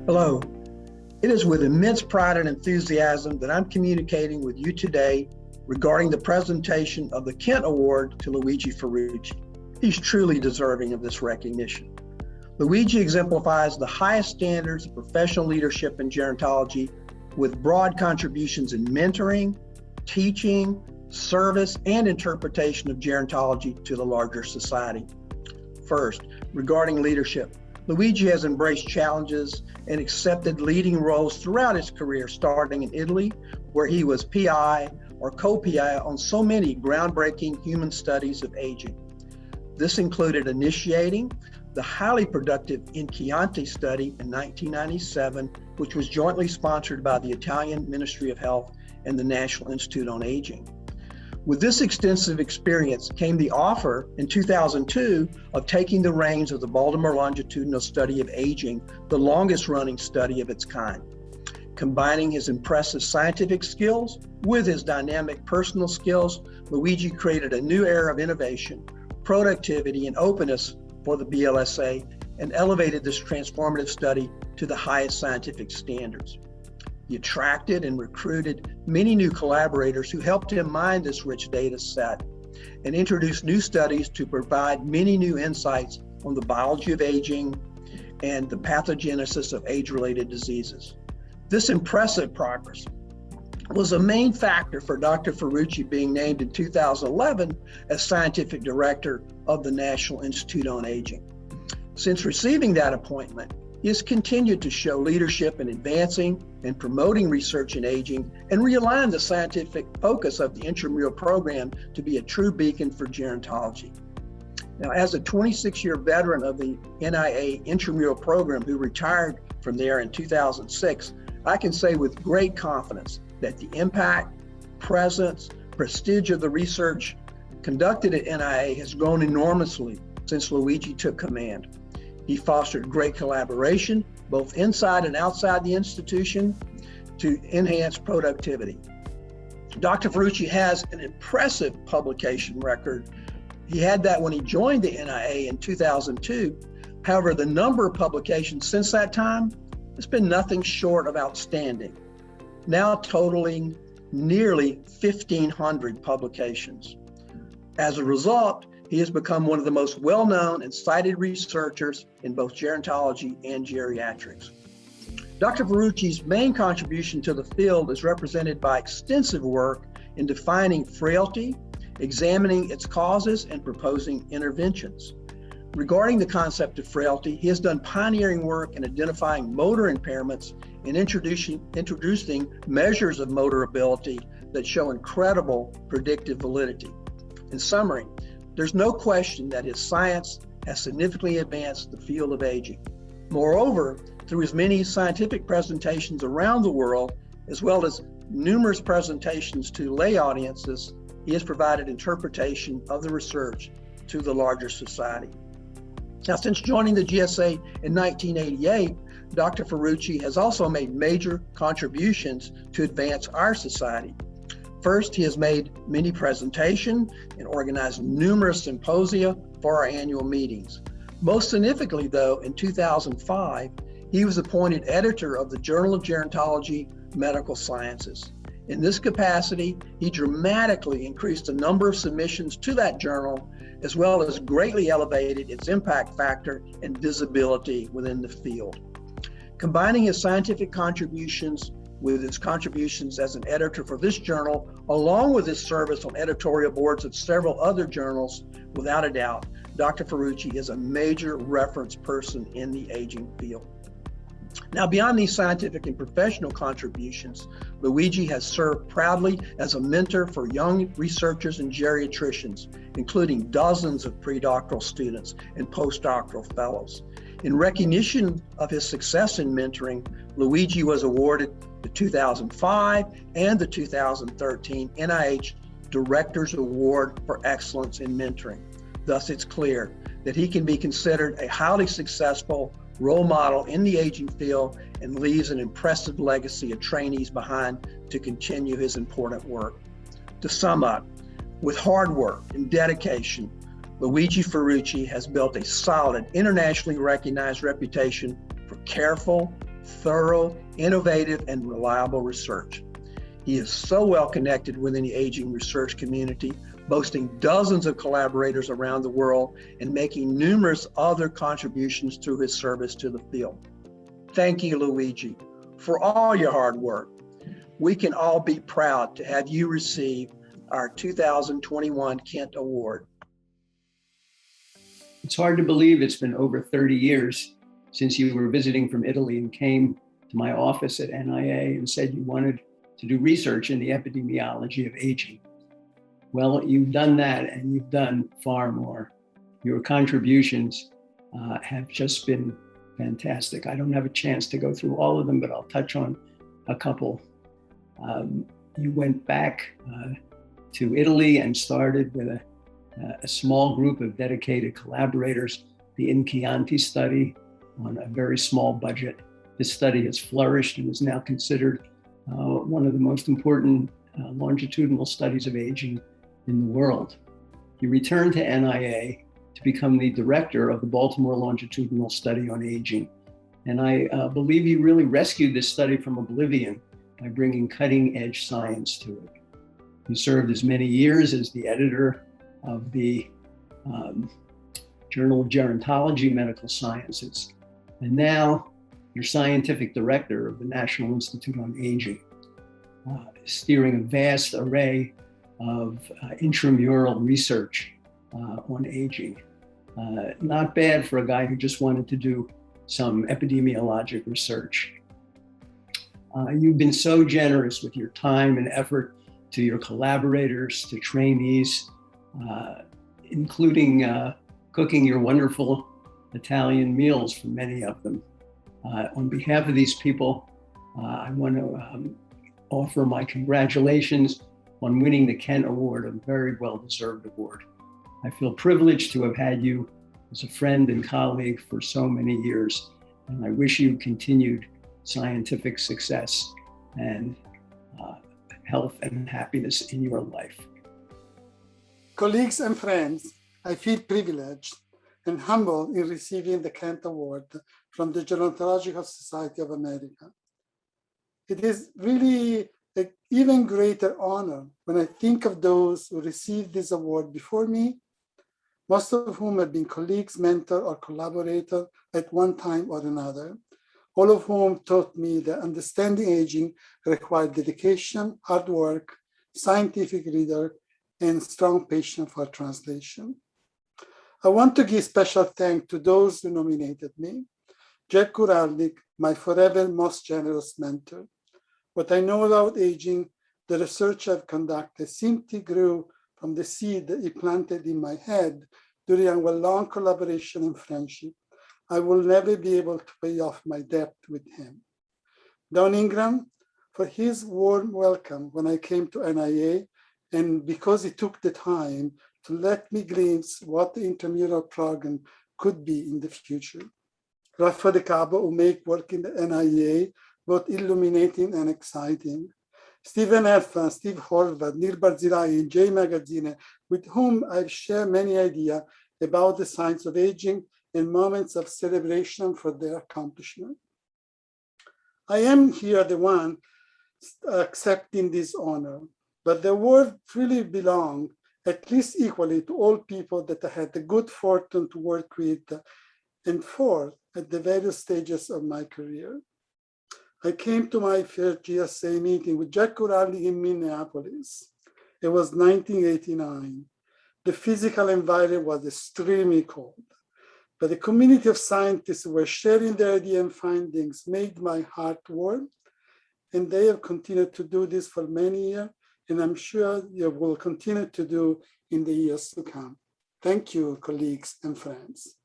Hello. It is with immense pride and enthusiasm that I'm communicating with you today regarding the presentation of the Kent Award to Luigi Ferrucci. He's truly deserving of this recognition. Luigi exemplifies the highest standards of professional leadership in gerontology with broad contributions in mentoring, teaching, service, and interpretation of gerontology to the larger society. First, regarding leadership, Luigi has embraced challenges and accepted leading roles throughout his career, starting in Italy, where he was PI or co-PI on so many groundbreaking human studies of aging. This included initiating the highly productive Chianti study in 1997, which was jointly sponsored by the Italian Ministry of Health and the National Institute on Aging. With this extensive experience came the offer in 2002 of taking the reins of the Baltimore Longitudinal Study of Aging, the longest running study of its kind. Combining his impressive scientific skills with his dynamic personal skills, Luigi created a new era of innovation, productivity, and openness for the BLSA and elevated this transformative study to the highest scientific standards. He attracted and recruited many new collaborators who helped him mine this rich data set and introduce new studies to provide many new insights on the biology of aging and the pathogenesis of age-related diseases. This impressive progress was a main factor for Dr. Ferrucci being named in 2011 as Scientific Director of the National Institute on Aging. Since receiving that appointment, he has continued to show leadership in advancing and promoting research in aging and realign the scientific focus of the intramural program to be a true beacon for gerontology. Now, as a 26-year veteran of the NIA intramural program who retired from there in 2006, I can say with great confidence that the impact, presence, prestige of the research conducted at NIA has grown enormously since Luigi took command. He fostered great collaboration, both inside and outside the institution, to enhance productivity. Dr. Ferrucci has an impressive publication record. He had that when he joined the NIA in 2002. However, the number of publications since that time has been nothing short of outstanding, now totaling nearly 1,500 publications. As a result, he has become one of the most well-known and cited researchers in both gerontology and geriatrics. Dr. Ferrucci's main contribution to the field is represented by extensive work in defining frailty, examining its causes, and proposing interventions. Regarding the concept of frailty, he has done pioneering work in identifying motor impairments and introducing measures of motor ability that show incredible predictive validity. In summary, there's no question that his science has significantly advanced the field of aging. Moreover, through his many scientific presentations around the world, as well as numerous presentations to lay audiences, he has provided interpretation of the research to the larger society. Now, since joining the GSA in 1988, Dr. Ferrucci has also made major contributions to advance our society. First, he has made many presentations and organized numerous symposia for our annual meetings. Most significantly, though, in 2005, he was appointed editor of the Journal of Gerontology Medical Sciences. In this capacity, he dramatically increased the number of submissions to that journal, as well as greatly elevated its impact factor and visibility within the field. Combining his scientific contributions with his contributions as an editor for this journal, along with his service on editorial boards of several other journals, without a doubt, Dr. Ferrucci is a major reference person in the aging field. Now, beyond these scientific and professional contributions, Luigi has served proudly as a mentor for young researchers and geriatricians, including dozens of predoctoral students and postdoctoral fellows. In recognition of his success in mentoring, Luigi was awarded the 2005 and the 2013 NIH Director's Award for Excellence in Mentoring. Thus, it's clear that he can be considered a highly successful role model in the aging field and leaves an impressive legacy of trainees behind to continue his important work. To sum up, with hard work and dedication, Luigi Ferrucci has built a solid, internationally recognized reputation for careful, thorough, innovative, and reliable research. He is so well connected within the aging research community, boasting dozens of collaborators around the world and making numerous other contributions through his service to the field. Thank you, Luigi, for all your hard work. We can all be proud to have you receive our 2021 Kent Award. It's hard to believe it's been over 30 years since you were visiting from Italy and came to my office at NIA and said you wanted to do research in the epidemiology of aging. Well, you've done that and you've done far more. Your contributions have just been fantastic. I don't have a chance to go through all of them, but I'll touch on a couple. You went back to Italy and started with a small group of dedicated collaborators, the In Chianti study on a very small budget. This study has flourished and is now considered one of the most important longitudinal studies of aging in the world. You returned to NIA to become the director of the Baltimore Longitudinal Study on Aging. And I believe you really rescued this study from oblivion by bringing cutting-edge science to it. You served as many years as the editor of the Journal of Gerontology Medical Sciences. And now you're scientific director of the National Institute on Aging, steering a vast array of intramural research on aging. Not bad for a guy who just wanted to do some epidemiologic research. You've been so generous with your time and effort to your collaborators, to trainees, including cooking your wonderful Italian meals for many of them. On behalf of these people, I want to offer my congratulations on winning the Kent Award, a very well-deserved award. I feel privileged to have had you as a friend and colleague for so many years, and I wish you continued scientific success and health and happiness in your life. Colleagues and friends, I feel privileged and humbled in receiving the Kent Award from the Gerontological Society of America. It is really an even greater honor when I think of those who received this award before me, most of whom have been colleagues, mentor, or collaborator at one time or another, all of whom taught me that understanding aging required dedication, hard work, scientific rigor, and strong patience for translation. I want to give special thanks to those who nominated me. Jack Kuralnik, my forever most generous mentor. What I know about aging, the research I've conducted simply grew from the seed that he planted in my head during our long collaboration and friendship. I will never be able to pay off my debt with him. Don Ingram, for his warm welcome when I came to NIA, and because he took the time to let me glimpse what the intramural program could be in the future. Rafa De Cabo, who make work in the NIA both illuminating and exciting. Stephen Elfan, Steve Horvath, Neil Barzilai, and Jay Magazzine, with whom I've shared many ideas about the science of aging and moments of celebration for their accomplishment. I am here the one accepting this honor, but the award really belongs at least equally to all people that I had the good fortune to work with and for at the various stages of my career. I came to my FGSA meeting with Jack Kuralnik in Minneapolis. It was 1989. The physical environment was extremely cold, but the community of scientists who were sharing their ideas and findings made my heart warm, and they have continued to do this for many years, and I'm sure you will continue to do in the years to come. Thank you, colleagues and friends.